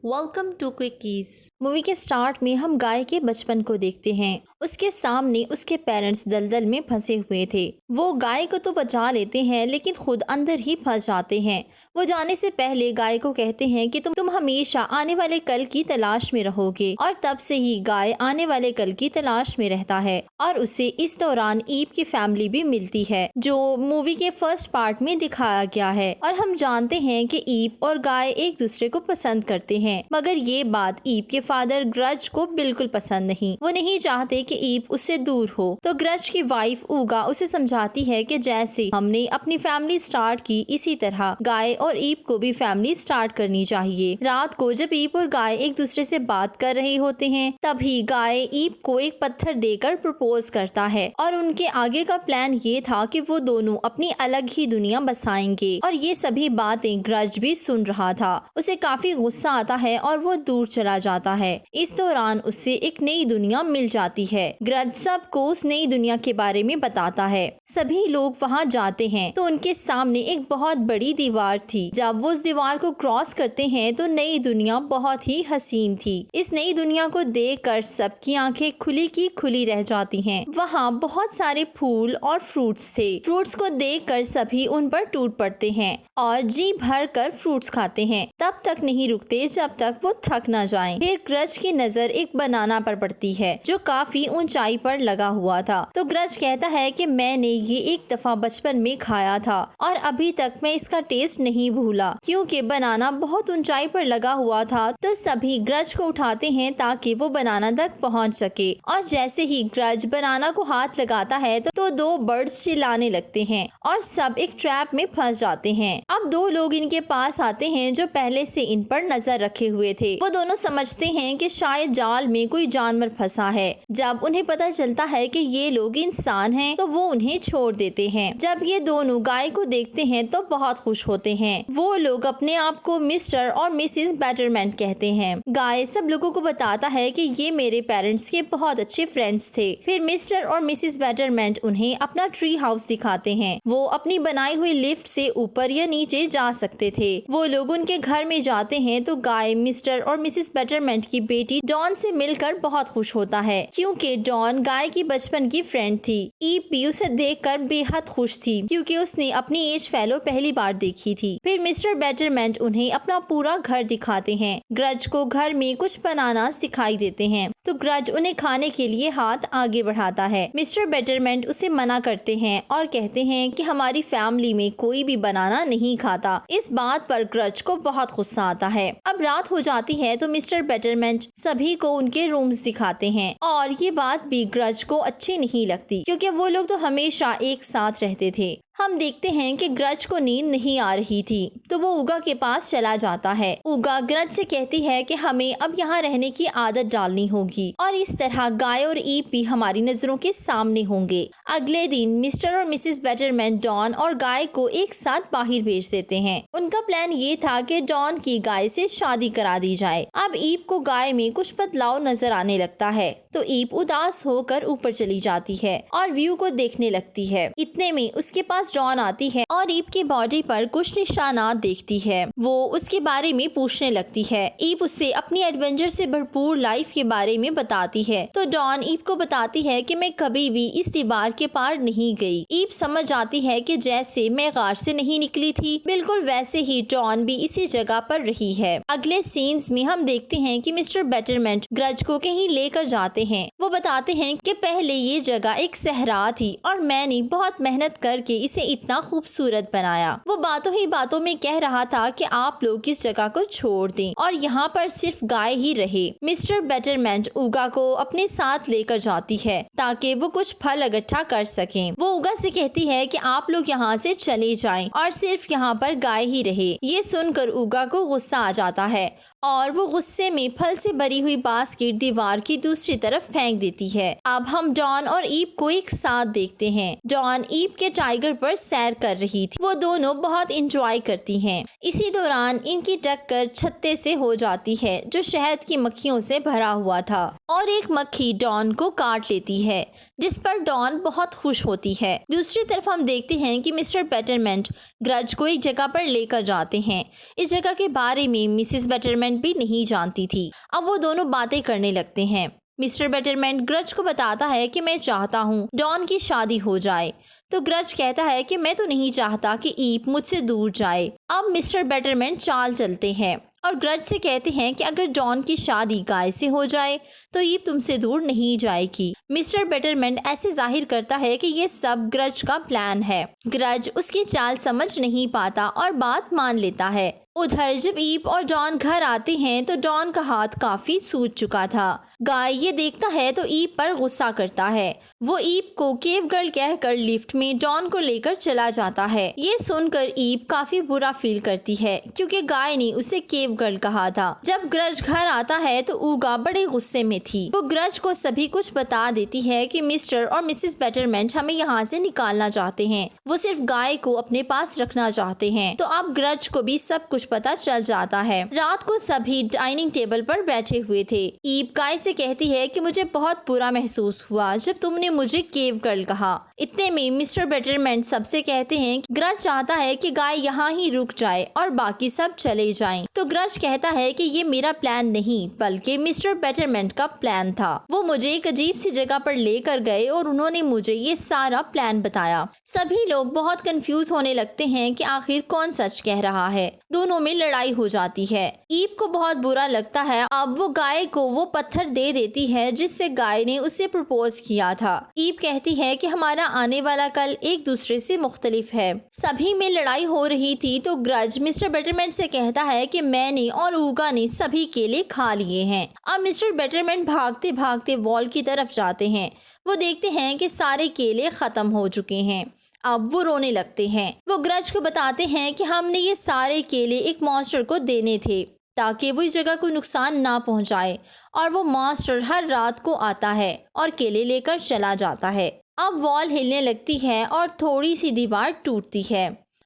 Welcome to Quickies. Movie के start में हम गाय के बचपन को देखते हैं। उसके सामने उसके पेरेंट्स दलदल में फंसे हुए थे। वो गाय को तो बचा लेते हैं लेकिन खुद अंदर ही फंस जाते हैं। वो जाने से पहले गाय को कहते हैं कि तुम हमेशा आने वाले कल की तलाश में रहोगे, और तब से ही गाय आने वाले कल की तलाश में रहता है। और उसे इस दौरान ईप की फैमिली भी मिलती है जो मूवी के फर्स्ट पार्ट में दिखाया गया है। और हम जानते हैं कि ईप और गाय एक दूसरे को पसंद करते हैं, मगर ये बात ईप के फादर ग्रज को बिल्कुल पसंद नहीं। वो नहीं चाहते कि ईप उससे दूर हो। तो ग्रज की वाइफ ऊगा उसे समझाती है कि जैसे हमने अपनी फैमिली स्टार्ट की, इसी तरह गाय और ईप को भी फैमिली स्टार्ट करनी चाहिए। रात को जब ईप और गाय एक दूसरे से बात कर रहे होते हैं, तभी गाय ईप को एक पत्थर देकर प्रपोज करता है। और उनके आगे का प्लान ये था कि वो दोनों अपनी अलग ही दुनिया बसाएंगे। और ये सभी बातें ग्रज भी सुन रहा था। उसे काफी गुस्सा आता है और वो दूर चला जाता है। इस दौरान उससे एक नई दुनिया मिल जाती है। ग्रज सबको उस नई दुनिया के बारे में बताता है। सभी लोग वहाँ जाते हैं तो उनके सामने एक बहुत बड़ी दीवार थी। जब वो उस दीवार को क्रॉस करते हैं तो नई दुनिया बहुत ही हसीन थी। इस नई दुनिया को देखकर सबकी आंखें खुली की खुली रह जाती हैं। वहाँ बहुत सारे फूल और फ्रूट्स थे। फ्रूट्स को देखकर सभी उन पर टूट पड़ते हैं और जी भर कर फ्रूट्स खाते हैं। तब तक नहीं रुकते जब तक वो थक न जाएं। फिर ग्रज की नजर एक बनाना पर पड़ती है जो काफी ऊंचाई पर लगा हुआ था। तो ग्रज कहता है कि मैंने ये एक दफा बचपन में खाया था और अभी तक मैं इसका टेस्ट नहीं भूला। क्योंकि बनाना बहुत ऊंचाई पर लगा हुआ था तो सभी ग्रज को उठाते हैं ताकि वो बनाना तक पहुंच सके। और जैसे ही ग्रज बनाना को हाथ लगाता है तो दो बर्ड्स चिल्लाने लगते हैं और सब एक ट्रैप में फंस जाते हैं। अब दो लोग इनके पास आते हैं जो पहले से इन पर नजर रखे हुए थे। वो दोनों समझते हैं कि शायद जाल में कोई जानवर फंसा है। जब उन्हें पता चलता है कि ये लोग इंसान हैं तो वो उन्हें छोड़ देते हैं। जब ये दोनों गाय को देखते हैं तो बहुत खुश होते हैं। वो लोग अपने आप को मिस्टर और मिसेस बेटरमेंट कहते हैं। गाय सब लोगों को बताता है कि ये मेरे पेरेंट्स के बहुत अच्छे फ्रेंड्स थे। फिर मिस्टर और मिसेस बेटरमेंट उन्हें अपना ट्री हाउस दिखाते हैं। वो अपनी बनाई हुई लिफ्ट से ऊपर या नीचे जा सकते थे। वो लोग उनके घर में जाते हैं तो गाय मिस्टर और मिसेस बेटरमेंट की बेटी डॉन से मिलकर बहुत खुश होता है क्योंकि डॉन गाय की बचपन की फ्रेंड थी। ईप भी उसे देखकर बेहद खुश थी क्योंकि उसने अपनी एज फेलो पहली बार देखी थी। फिर मिस्टर बेटरमेंट उन्हें अपना पूरा घर दिखाते हैं। ग्रज को घर में कुछ बनानास दिखाई देते हैं तो ग्रज उन्हें खाने के लिए हाथ आगे बढ़ाता है। मिस्टर बेटरमेंट उसे मना करते हैं और कहते हैं कि हमारी फैमिली में कोई भी बनाना नहीं खाता। इस बात पर ग्रज को बहुत गुस्सा आता है। अब रात हो जाती है तो मिस्टर बेटरमेंट सभी को उनके रूम्स दिखाते हैं और ये बात भी ग्रज को अच्छी नहीं लगती क्योंकि वो लोग तो हमेशा एक साथ रहते थे। हम देखते हैं कि ग्रज को नींद नहीं आ रही थी तो वो उगा के पास चला जाता है। उगा ग्रज से कहती है कि हमें अब यहाँ रहने की आदत डालनी होगी और इस तरह गाय और ईप भी हमारी नजरों के सामने होंगे। अगले दिन मिस्टर और मिसेस बेटरमेंट डॉन और गाय को एक साथ बाहर भेज देते हैं। उनका प्लान ये था कि डॉन की गाय से शादी करा दी जाए। अब ईप को गाय में कुछ बदलाव नजर आने लगता है तो ईप उदास होकर ऊपर चली जाती है और व्यू को देखने लगती है। इतने में उसके पास डॉन आती है और ईप की बॉडी पर कुछ निशानात देखती है। वो उसके बारे में पूछने लगती है। ईप उससे अपनी एडवेंचर से भरपूर लाइफ के बारे में बताती है तो डॉन ईप को बताती है कि मैं कभी भी इस दीवार के पार नहीं गई। ईप समझ जाती है कि जैसे मैं गार से नहीं निकली थी, बिल्कुल वैसे ही डॉन भी इसी जगह पर रही है। अगले सीन्स में हम देखते हैं कि मिस्टर बेटरमेंट ग्रज को कहीं लेकर जाते हैं। वो बताते हैं कि पहले ये जगह एक सहरा थी और मैंने बहुत मेहनत करके इसे इतना खूबसूरत बनाया। वो बातों ही बातों में कह रहा था कि आप लोग इस जगह को छोड़ दें और यहाँ पर सिर्फ गाय ही रहे। मिस्टर बेटरमेंट उगा को अपने साथ लेकर जाती है ताकि वो कुछ फल इकट्ठा कर सकें। वो उगा से कहती है कि आप लोग यहाँ से चले जाएं और सिर्फ यहाँ पर गाय ही रहे। ये सुनकर उगा को गुस्सा आ जाता है और वो गुस्से में फल से भरी हुई बास्केट दीवार की दूसरी तरफ फेंक देती है। अब हम डॉन और ईप को एक साथ देखते हैं। डॉन ईप के टाइगर पर सैर कर रही थी। वो दोनों बहुत इंजॉय करती हैं। इसी दौरान इनकी टक्कर छत्ते से हो जाती है जो शहद की मक्खियों से भरा हुआ था। और एक मक्खी डॉन को काट लेती है, जिस पर डॉन बहुत खुश होती है। दूसरी तरफ हम देखते हैं कि मिस्टर बेटरमेंट ग्रज को एक जगह पर लेकर जाते हैं। इस जगह के बारे में मिसेस बेटरमेंट भी नहीं जानती थी। अब वो दोनों बातें करने लगते हैं। मिस्टर बेटरमेंट ग्रज को बताता है कि मैं चाहता हूँ डॉन की शादी हो जाए, तो ग्रज कहता है कि मैं तो नहीं चाहता कि ईप मुझसे दूर जाए। अब मिस्टर बेटरमेंट चाल चलते हैं और ग्रज से कहते हैं कि अगर डॉन की शादी गाय से हो जाए तो ईप तुमसे दूर नहीं जाएगी। मिस्टर बेटरमेंट ऐसे जाहिर करता है कि ये सब ग्रज का प्लान है। ग्रज उसकी चाल समझ नहीं पाता और बात मान लेता है। उधर जब ईप और डॉन घर आते हैं तो डॉन का हाथ काफी सूज चुका था। गाय ये देखता है तो ईप पर गुस्सा करता है। वो ईप को केव गर्ल कहकर लिफ्ट में डॉन को लेकर चला जाता है। ये सुनकर ईप काफी बुरा फील करती है क्योंकि गाय ने उसे केव गर्ल कहा था। जब ग्रज घर आता है तो ऊगा बड़े गुस्से में थी। वो ग्रज को सभी कुछ बता देती है कि मिस्टर और मिसेस बेटरमेंट हमें यहाँ से निकालना चाहते हैं। वो सिर्फ गाय को अपने पास रखना चाहते हैं। तो अब ग्रज को भी सब कुछ पता चल जाता है। रात को सभी डाइनिंग टेबल पर बैठे हुए थे। ईप गाय से कहती है कि मुझे बहुत बुरा महसूस हुआ जब तुमने मुझे केव गर्ल कहा। इतने में मिस्टर बेटरमेंट सबसे कहते हैं कि ग्रज चाहता है कि गाय यहाँ ही रुक जाए और बाकी सब चले जाएं। तो ग्रज कहता है कि ये मेरा प्लान नहीं बल्कि मिस्टर बेटरमेंट का प्लान था। वो मुझे एक अजीब सी जगह पर लेकर गए और उन्होंने मुझे ये सारा प्लान बताया। सभी लोग बहुत कंफ्यूज होने लगते हैं कि आखिर कौन सच कह रहा है। दोनों में लड़ाई हो जाती है। ईप को बहुत बुरा लगता है। अब वो गाय को वो पत्थर दे देती है जिससे गाय ने उसे प्रपोज किया था। ईप कहती है कि हमारा आने वाला कल एक दूसरे से मुख्तलिफ है। सभी में लड़ाई हो रही थी तो ग्रज मिस्टर बेटरमेंट से कहता है कि मैंने और ऊगा ने सभी केले खा लिए हैं। अब मिस्टर बेटरमेंट भागते भागते वॉल की तरफ जाते हैं। वो देखते हैं कि सारे केले खत्म हो चुके हैं। अब वो रोने लगते हैं। वो ग्रज को बताते हैं कि हमने ये सारे केले एक मॉन्स्टर को देने थे ताकि वो इस जगह को नुकसान ना पहुंचाए, और वो मॉन्स्टर हर रात को आता है और केले लेकर चला जाता है। अब वॉल हिलने लगती है और थोड़ी सी दीवार टूटती है।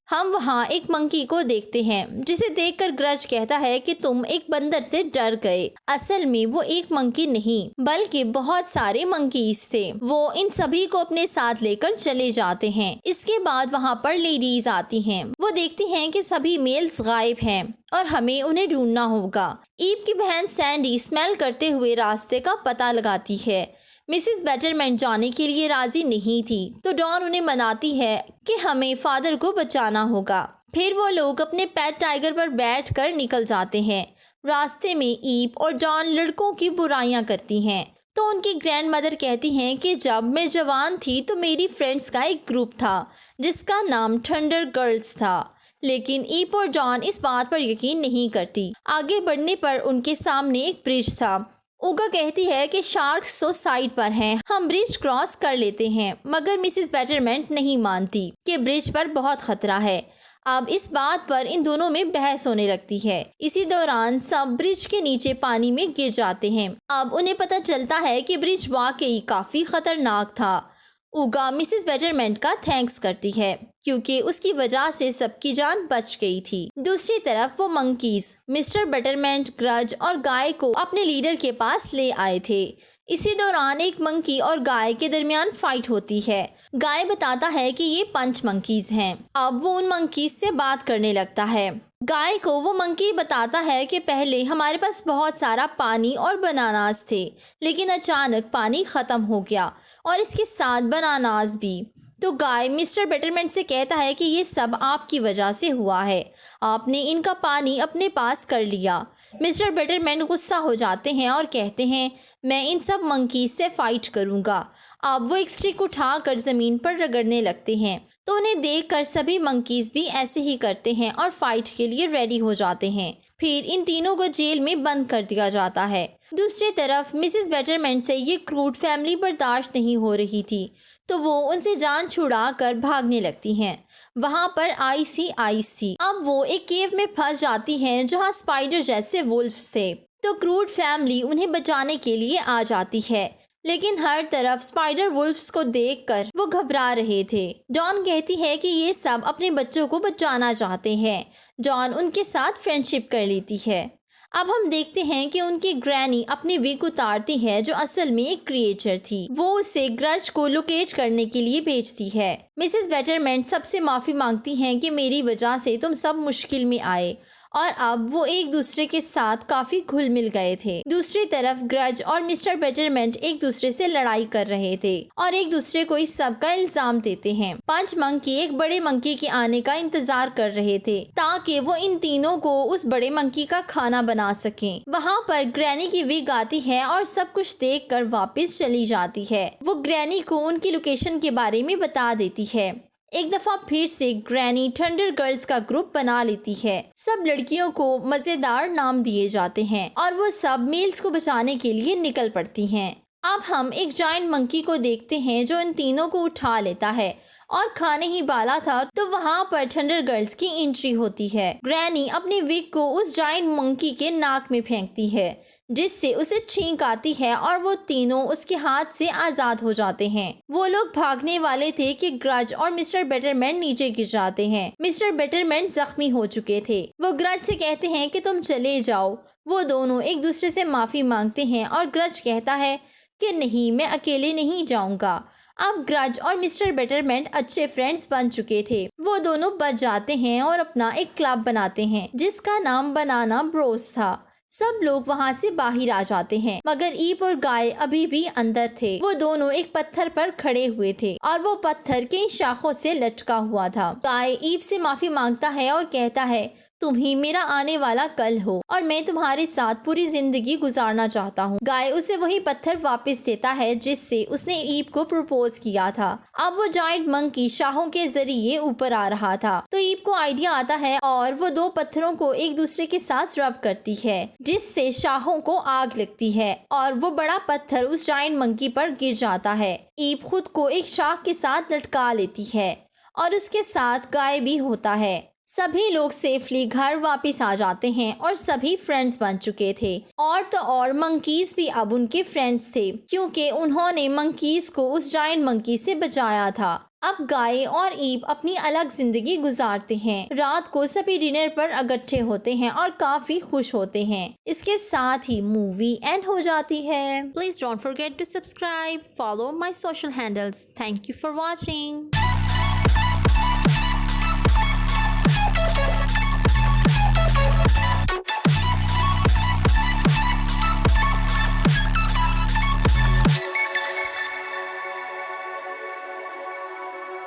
हम वहाँ एक मंकी को देखते हैं जिसे देखकर ग्रज कहता है कि तुम एक बंदर से डर गए। असल में वो एक मंकी नहीं बल्कि बहुत सारे मंकीज थे। वो इन सभी को अपने साथ लेकर चले जाते हैं। इसके बाद वहाँ पर लेडीज आती हैं। वो देखती हैं कि सभी मेल्स गायब हैं और हमें उन्हें ढूंढना होगा। ईप की बहन सैंडी स्मेल करते हुए रास्ते का पता लगाती है। मिसेस बेटरमेंट जाने के लिए राजी नहीं थी तो डॉन उन्हें मनाती है कि हमें फादर को बचाना होगा। फिर वो लोग अपने पेट टाइगर पर बैठकर निकल जाते हैं। रास्ते में ईप और डॉन लड़कों की बुराइयां करती हैं तो उनकी ग्रैंड मदर कहती हैं कि जब मैं जवान थी तो मेरी फ्रेंड्स का एक ग्रुप था जिसका नाम थंडर गर्ल्स था, लेकिन ईप और डॉन इस बात पर यकीन नहीं करती। आगे बढ़ने पर उनके सामने एक ब्रिज था। ऊगा कहती है कि शार्क्स तो साइड पर हैं, हम ब्रिज क्रॉस कर लेते हैं, मगर मिसेस बेटरमेंट नहीं मानती कि ब्रिज पर बहुत खतरा है। अब इस बात पर इन दोनों में बहस होने लगती है। इसी दौरान सब ब्रिज के नीचे पानी में गिर जाते हैं। अब उन्हें पता चलता है कि ब्रिज वाकई काफी खतरनाक था। ऊगा मिसेस बेटरमेंट का थैंक्स करती है क्योंकि उसकी वजह से सबकी जान बच गई थी। दूसरी तरफ वो मंकीज मिस्टर बेटरमेंट, ग्रज और गाय को अपने लीडर के पास ले आए थे। इसी दौरान एक मंकी और गाय के दरमियान फाइट होती है। गाय बताता है कि ये पंच मंकीज हैं। अब वो उन मंकीज से बात करने लगता है। गाय को वो मंकी बताता है कि पहले हमारे पास बहुत सारा पानी और बनानास थे, लेकिन अचानक पानी खत्म हो गया और इसके साथ बनानास भी। तो गाय मिस्टर बेटरमेंट से कहता है कि ये सब आपकी वजह से हुआ है, आपने इनका पानी अपने पास कर लिया। मिस्टर बेटरमेंट गुस्सा हो जाते हैं और कहते हैं मैं इन सब मंकीज से फाइट करूंगा। अब वो एक स्टिक उठाकर ज़मीन पर रगड़ने लगते हैं तो उन्हें देखकर सभी मंकीज भी ऐसे ही करते हैं और फाइट के लिए रेडी हो जाते हैं। फिर इन तीनों को जेल में बंद कर दिया जाता है। दूसरी तरफ मिसेस बेटरमेंट से ये क्रूड फैमिली बर्दाश्त नहीं हो रही थी तो वो उनसे जान छुड़ा कर भागने लगती हैं। वहाँ पर आइस ही आइस थी। अब वो एक केव में फंस जाती हैं जहाँ स्पाइडर जैसे वुल्फ्स थे। तो क्रूड फैमिली उन्हें बचाने के लिए आ जाती है, लेकिन हर तरफ स्पाइडर वुल्फ्स को देखकर वो घबरा रहे थे। डॉन कहती है कि ये सब अपने बच्चों को बचाना चाहते हैं। डॉन उनके साथ फ्रेंडशिप कर लेती है। अब हम देखते हैं कि उनकी ग्रैनी अपनी विग उतारती है जो असल में एक क्रिएचर थी। वो उसे ग्रज को लोकेट करने के लिए भेजती है। मिसेस बेटरमेंट सबसे माफी मांगती हैं कि मेरी वजह से तुम सब मुश्किल में आए, और अब वो एक दूसरे के साथ काफी घुल मिल गए थे। दूसरी तरफ ग्रज और मिस्टर बेटरमेंट एक दूसरे से लड़ाई कर रहे थे और एक दूसरे को इस सब का इल्जाम देते हैं। 5 मंकी एक बड़े मंकी के आने का इंतजार कर रहे थे ताकि वो इन तीनों को उस बड़े मंकी का खाना बना सकें। वहाँ पर ग्रैनी की विग आती है और सब कुछ देख कर वापिस चली जाती है। वो ग्रैनी को उनकी लोकेशन के बारे में बता देती है। एक दफा फिर से ग्रैनी थंडर गर्ल्स का ग्रुप बना लेती है। सब लड़कियों को मजेदार नाम दिए जाते हैं और वो सब मेल्स को बचाने के लिए निकल पड़ती हैं। अब हम एक जायंट मंकी को देखते हैं जो इन तीनों को उठा लेता है और खाने ही वाला था तो वहाँ पर थंडर गर्ल्स की एंट्री होती है। ग्रैनी अपनी विग को उस जायंट मंकी के नाक में फेंकती है जिससे उसे छींक आती है और वो तीनों उसके हाथ से आजाद हो जाते हैं। वो लोग भागने वाले थे कि ग्रज और मिस्टर बेटरमेंट नीचे गिर जाते हैं। मिस्टर बेटरमेंट जख्मी हो चुके थे। वो ग्रज से कहते हैं कि तुम चले जाओ। वो दोनों एक दूसरे से माफी मांगते हैं और ग्रज कहता है कि नहीं, मैं अकेले नहीं जाऊंगा। अब ग्रज और मिस्टर बेटरमेंट अच्छे फ्रेंड्स बन चुके थे। वो दोनों बच जाते हैं और अपना एक क्लब बनाते हैं जिसका नाम बनाना ब्रोस था। सब लोग वहाँ से बाहर आ जाते हैं मगर ईप और गाय अभी भी अंदर थे। वो दोनों एक पत्थर पर खड़े हुए थे और वो पत्थर कई शाखों से लटका हुआ था। गाय ईप से माफी मांगता है और कहता है तुम ही मेरा आने वाला कल हो और मैं तुम्हारे साथ पूरी जिंदगी गुजारना चाहता हूँ। गाय उसे वही पत्थर वापस देता है जिससे उसने ईप को प्रपोज किया था। अब वो जायंट मंकी शाहों के जरिए ऊपर आ रहा था तो ईप को आइडिया आता है और वो 2 पत्थरों को एक दूसरे के साथ रब करती है जिससे शाहों को आग लगती है और वो बड़ा पत्थर उस जायंट मंकी पर गिर जाता है। ईप खुद को एक शाख के साथ लटका लेती है और उसके साथ गाय भी होता है। सभी लोग सेफली घर वापस आ जाते हैं और सभी फ्रेंड्स बन चुके थे। और तो और मंकीज भी अब उनके फ्रेंड्स थे क्योंकि उन्होंने मंकीज को उस जायंट मंकी से बचाया था। अब गाय और ईप अपनी अलग जिंदगी गुजारते हैं। रात को सभी डिनर पर इकट्ठे होते हैं और काफी खुश होते हैं। इसके साथ ही मूवी एंड हो जाती है। Please don't forget to subscribe, follow my social handles. Thank you for watching.